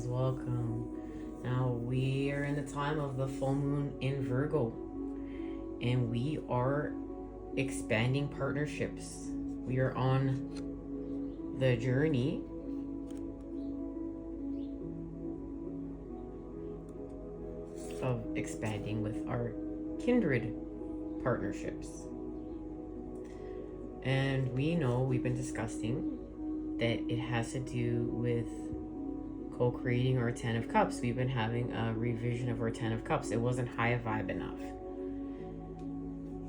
guys, welcome. Now we are in the time of the full moon in Virgo, and we are expanding partnerships. We are on the journey of expanding with our kindred partnerships. And we know we've been discussing that it has to do with co-creating our 10 of cups. We've been having a revision of our 10 of cups. It wasn't high vibe enough.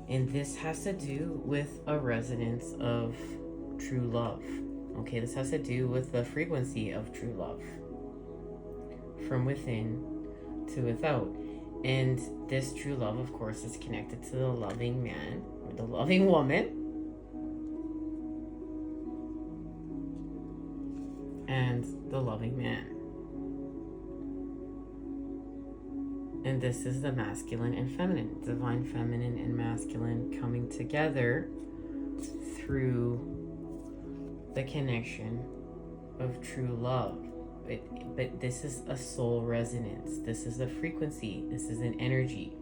And this has to do with a resonance of true love. Okay, this has to do with the frequency of true love. From within to without. And this true love, of course, is connected to the loving man or the loving woman. And the loving man. And this is the masculine and feminine, divine feminine and masculine coming together through the connection of true love. But this is a soul resonance. This is the frequency. This is an energy.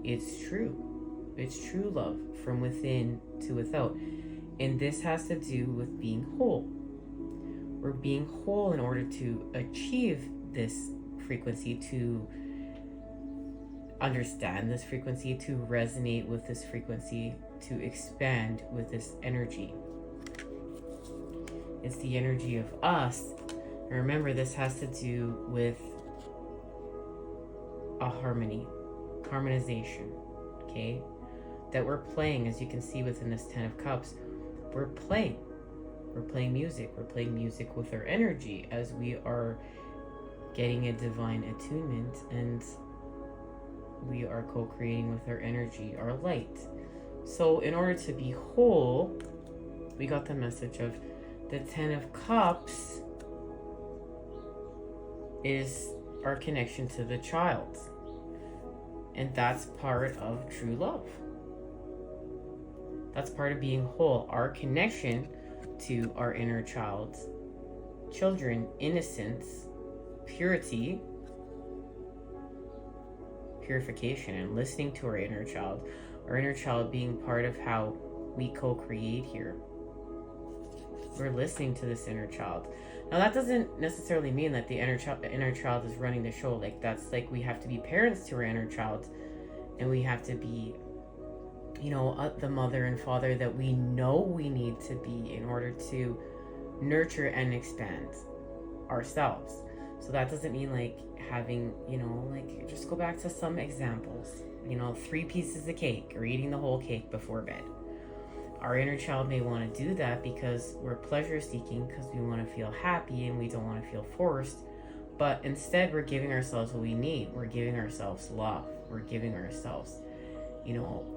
It's true. It's true love from within to without. And this has to do with being whole. We're being whole in order to achieve this frequency, to understand this frequency, to resonate with this frequency, to expand with this energy. It's the energy of us. And remember, this has to do with a harmonization, okay? That we're playing, as you can see within this 10 of cups, we're playing. We're playing music. We're playing music with our energy as we are getting a divine attunement, and we are co-creating with our energy, our light. So in order to be whole, we got the message of the 10 of cups is our connection to the child. And that's part of true love. That's part of being whole. Our connection to our inner child, children, innocence, purity, purification, and listening to our inner child being part of how we co-create here. We're listening to this inner child. Now that doesn't necessarily mean that the inner child is running the show. Like, that's like, we have to be parents to our inner child, and we have to be, the mother and father that we know we need to be in order to nurture and expand ourselves. So that doesn't mean like having, just go back to some examples, 3 pieces of cake or eating the whole cake before bed. Our inner child may want to do that because we're pleasure seeking, because we want to feel happy and we don't want to feel forced. But instead, we're giving ourselves what we need. We're giving ourselves love. We're giving ourselves,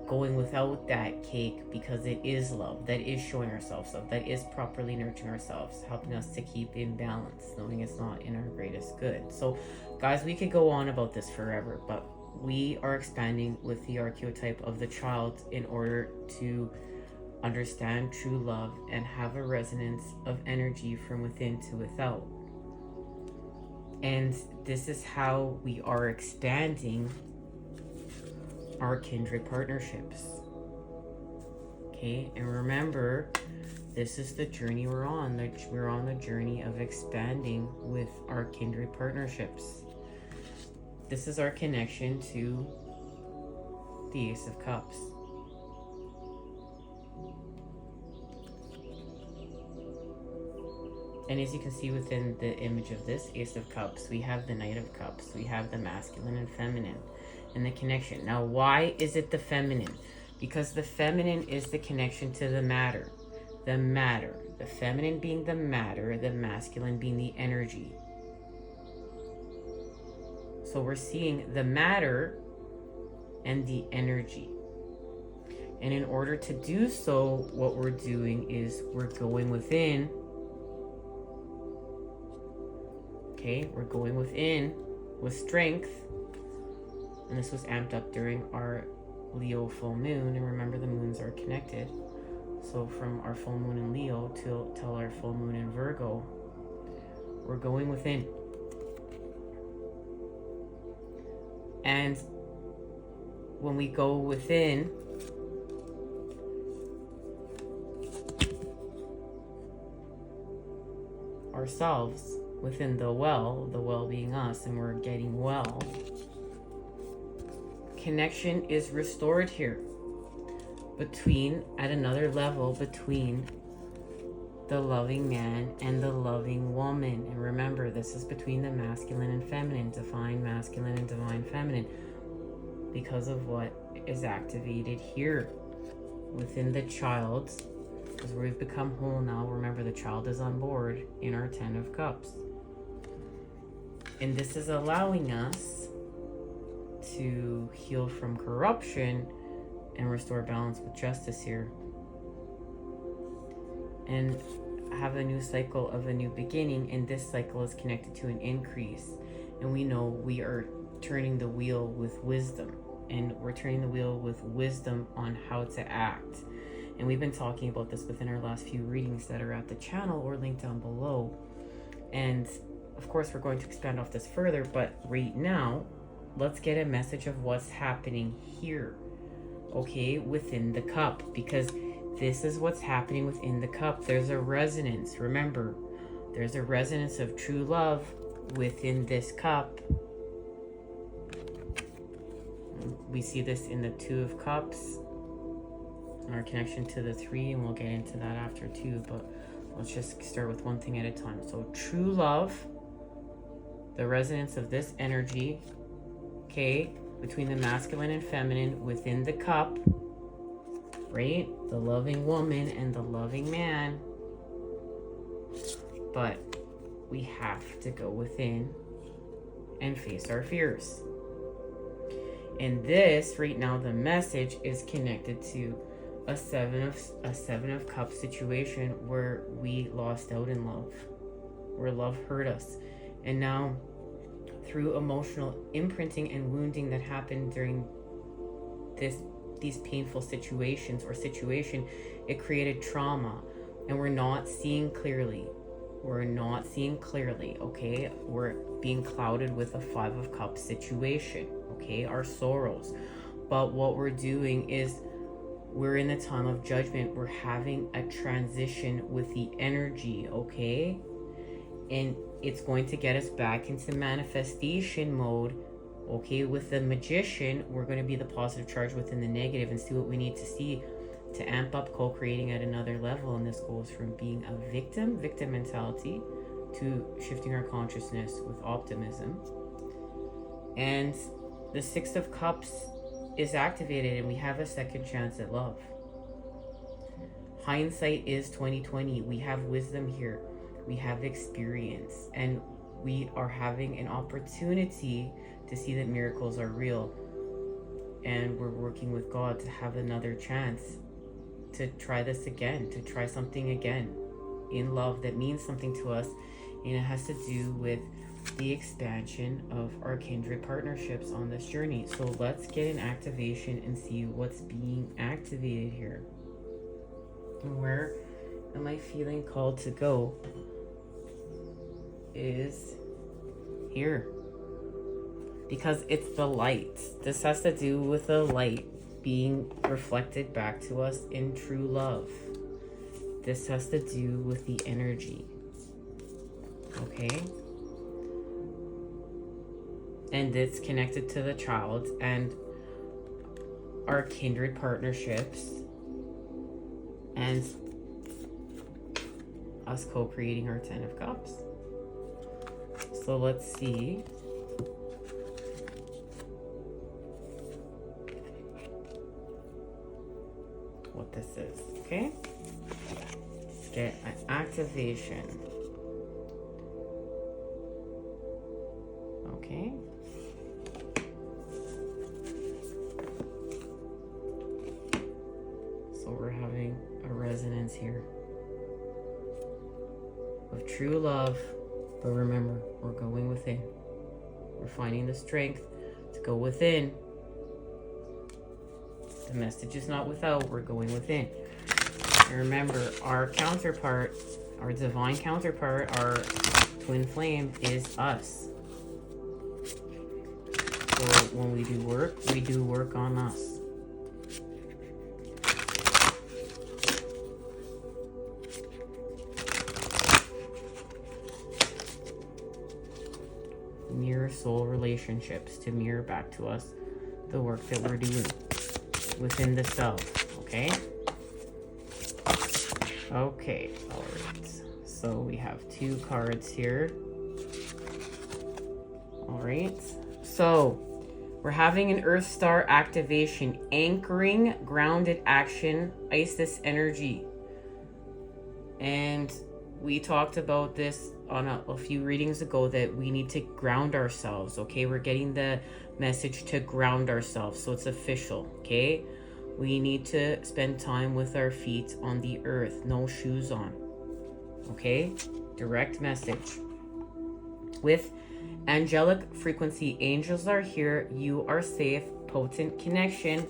going without that cake because it is love. That is showing ourselves love. That is properly nurturing ourselves, helping us to keep in balance, knowing it's not in our greatest good. So, guys, we could go on about this forever, but we are expanding with the archetype of the child in order to understand true love and have a resonance of energy from within to without. And this is how we are expanding our kindred partnerships. Okay, and remember, this is the journey we're on. We're on the journey of expanding with our kindred partnerships. This is our connection to the Ace of Cups. And as you can see within the image of this Ace of Cups, we have the Knight of Cups. We have the masculine and feminine and the connection. Now, why is it the feminine? Because the feminine is the connection to the matter. The matter. The feminine being the matter, the masculine being the energy. So we're seeing the matter and the energy. And in order to do so, what we're doing is we're going within. Okay, we're going within with strength. And this was amped up during our Leo full moon. And remember, the moons are connected. So from our full moon in Leo till our full moon in Virgo, we're going within. And when we go within, ourselves, within the well being us, and we're getting well, connection is restored here at another level between the loving man and the loving woman. And remember, this is between the masculine and feminine, divine masculine and divine feminine, because of what is activated here within the child. Because we've become whole now. Remember, the child is on board in our 10 of Cups. And this is allowing us to heal from corruption and restore balance with justice here. And have a new cycle of a new beginning. And this cycle is connected to an increase. And we know we are turning the wheel with wisdom. And we're turning the wheel with wisdom on how to act. And we've been talking about this within our last few readings that are at the channel or linked down below. And of course, we're going to expand off this further. But right now, let's get a message of what's happening here. Okay, within the cup. Because this is what's happening within the cup. There's a resonance. Remember, there's a resonance of true love within this cup. We see this in the 2 of Cups. Our connection to the 3, and we'll get into that after too, but let's just start with one thing at a time. So true love, the resonance of this energy, okay, between the masculine and feminine within the cup, right? The loving woman and the loving man. But we have to go within and face our fears. And this right now, the message is connected to a seven of Cups situation where we lost out in love, where love hurt us. And now through emotional imprinting and wounding that happened during these painful situations or situation, it created trauma, and we're not seeing clearly. Okay? We're being clouded with a 5 of Cups situation, okay? Our sorrows. But what we're doing is we're in the time of judgment. We're having a transition with the energy, okay? And it's going to get us back into manifestation mode, okay? With the Magician, we're going to be the positive charge within the negative and see what we need to see to amp up co-creating at another level. And this goes from being a victim mentality, to shifting our consciousness with optimism. And the 6 of Cups is activated, and we have a second chance at love. Hindsight is 2020. We have wisdom here. We have experience, and we are having an opportunity to see that miracles are real. And we're working with God to have another chance to try this again, to try something again in love that means something to us. And it has to do with the expansion of our kindred partnerships on this journey. So let's get an activation and see what's being activated here. And where am I feeling called to go is here. Because it's the light. This has to do with the light being reflected back to us in true love. This has to do with the energy. Okay? And it's connected to the child and our kindred partnerships and us co-creating our 10 of Cups. So let's see what this is, okay? Let's get an activation. Okay. So we're having a resonance here of true love, but remember, we're going within. We're finding the strength to go within. The message is not without, we're going within. And remember, our counterpart, our divine counterpart, our twin flame is us. So when we do work on us. Mirror soul relationships to mirror back to us the work that we're doing within the self. Okay? Okay, alright. So we have 2 cards here. Alright. So we're having an Earth Star activation, anchoring grounded action, Isis energy. And we talked about this on a few readings ago, that we need to ground ourselves. Okay, we're getting the message to ground ourselves, so it's official. Okay, we need to spend time with our feet on the earth, no shoes on. Okay, direct message. With angelic frequency, angels are here, you are safe, potent connection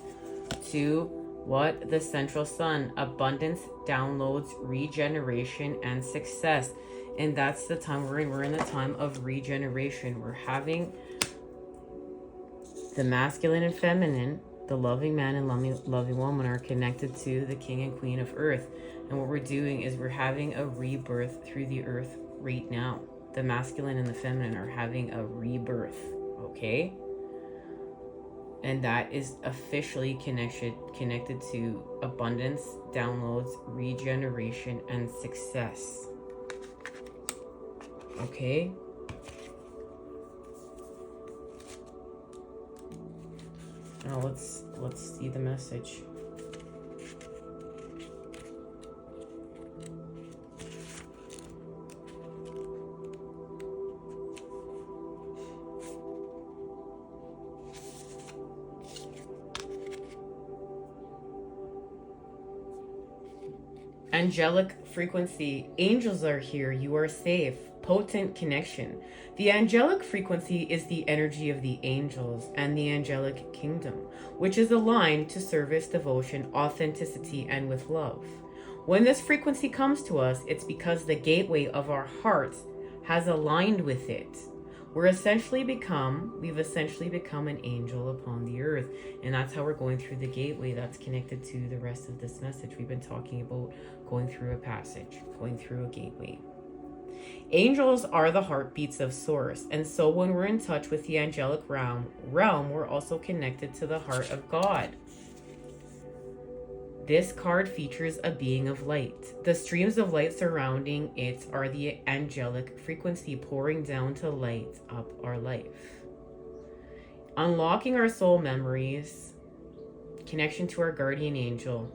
to what? The central sun, abundance, downloads, regeneration, and success. And that's the time we're in. We're in the time of regeneration. We're having the masculine and feminine, the loving man and loving woman are connected to the king and queen of earth. And what we're doing is we're having a rebirth through the earth right now. The masculine and the feminine are having a rebirth, okay? And that is officially connected to abundance, downloads, regeneration, and success. Okay? Now let's see the message. Angelic frequency. Angels are here. You are safe. Potent connection. The angelic frequency is the energy of the angels and the angelic kingdom, which is aligned to service, devotion, authenticity, and with love. When this frequency comes to us, it's because the gateway of our hearts has aligned with it. We've essentially become an angel upon the earth. And that's how we're going through the gateway. That's connected to the rest of this message. We've been talking about going through a passage, going through a gateway. Angels are the heartbeats of Source. And so when we're in touch with the angelic realm, we're also connected to the heart of God. This card features a being of light. The streams of light surrounding it are the angelic frequency pouring down to light up our life. Unlocking our soul memories, connection to our guardian angel.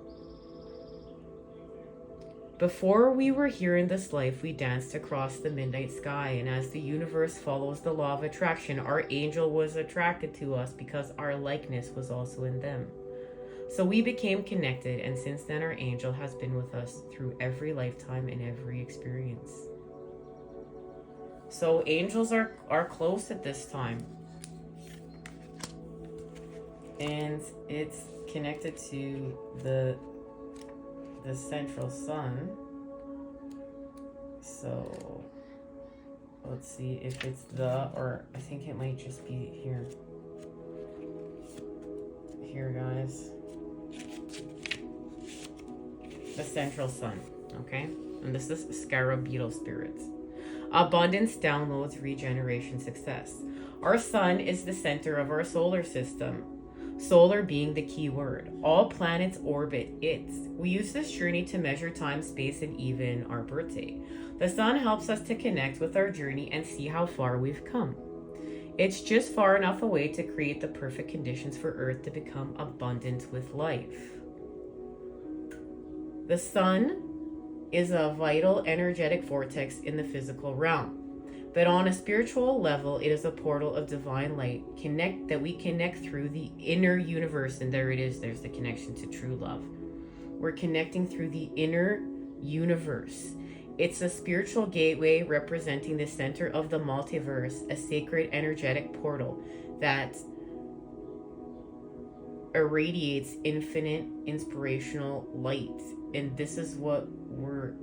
Before we were here in this life, we danced across the midnight sky, and as the universe follows the law of attraction, our angel was attracted to us because our likeness was also in them. So we became connected, and since then our angel has been with us through every lifetime and every experience. So angels are close at this time. And it's connected to the central sun. So let's see if it's or I think it might just be here. Here, guys. The central sun, okay? And this is scarab beetle spirits. Abundance, downloads, regeneration, success. Our sun is the center of our solar system. Solar being the key word. All planets orbit it. We use this journey to measure time, space, and even our birthday. The sun helps us to connect with our journey and see how far we've come. It's just far enough away to create the perfect conditions for Earth to become abundant with life. The sun is a vital energetic vortex in the physical realm. But on a spiritual level, it is a portal of divine light that we connect through the inner universe. And there it is. There's the connection to true love. We're connecting through the inner universe. It's a spiritual gateway representing the center of the multiverse, a sacred energetic portal that irradiates infinite inspirational light. And this is what we're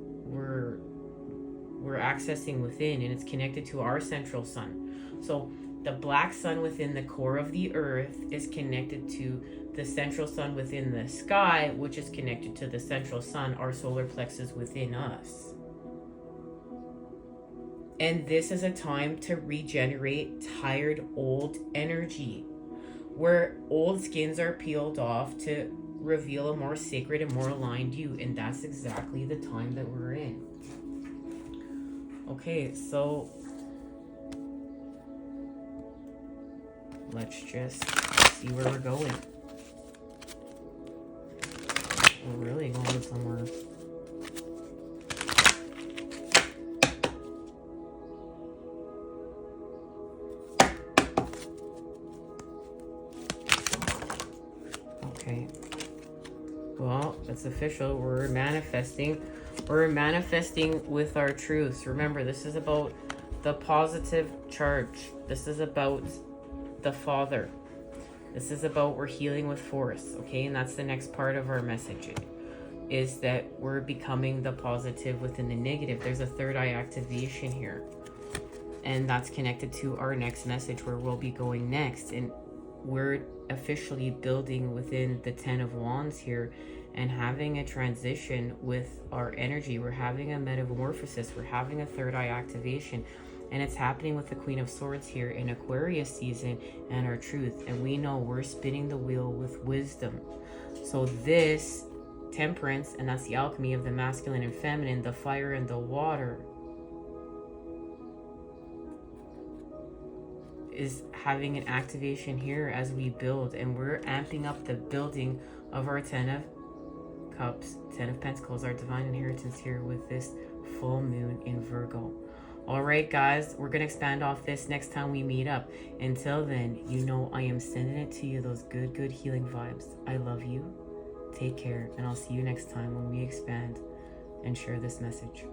accessing within, and it's connected to our central sun. So the black sun within the core of the earth is connected to the central sun within the sky, which is connected to the central sun, our solar plexus within us. And this is a time to regenerate tired old energy, where old skins are peeled off to reveal a more sacred and more aligned you. And that's exactly the time that we're in. Okay, so let's just see where we're going. We're really going somewhere. Okay. Well, it's official. We're manifesting. We're manifesting with our truths. Remember, this is about the positive charge. This is about the Father. This is about we're healing with force, okay? And that's the next part of our message, is that we're becoming the positive within the negative. There's a third eye activation here. And that's connected to our next message, where we'll be going next. And we're officially building within the 10 of Wands here and having a transition with our energy. We're having a metamorphosis. We're having a third eye activation. And it's happening with the Queen of Swords here in Aquarius season and our truth. And we know we're spinning the wheel with wisdom. So this temperance, and that's the alchemy of the masculine and feminine, the fire and the water, is having an activation here as we build. And we're amping up the building of our 10 of Cups, 10 of Pentacles, our divine inheritance here with this full moon in Virgo. All right, guys, we're going to expand off this next time we meet up. Until then, you know I am sending it to you, those good healing vibes. I love you. Take care, and I'll see you next time when we expand and share this message.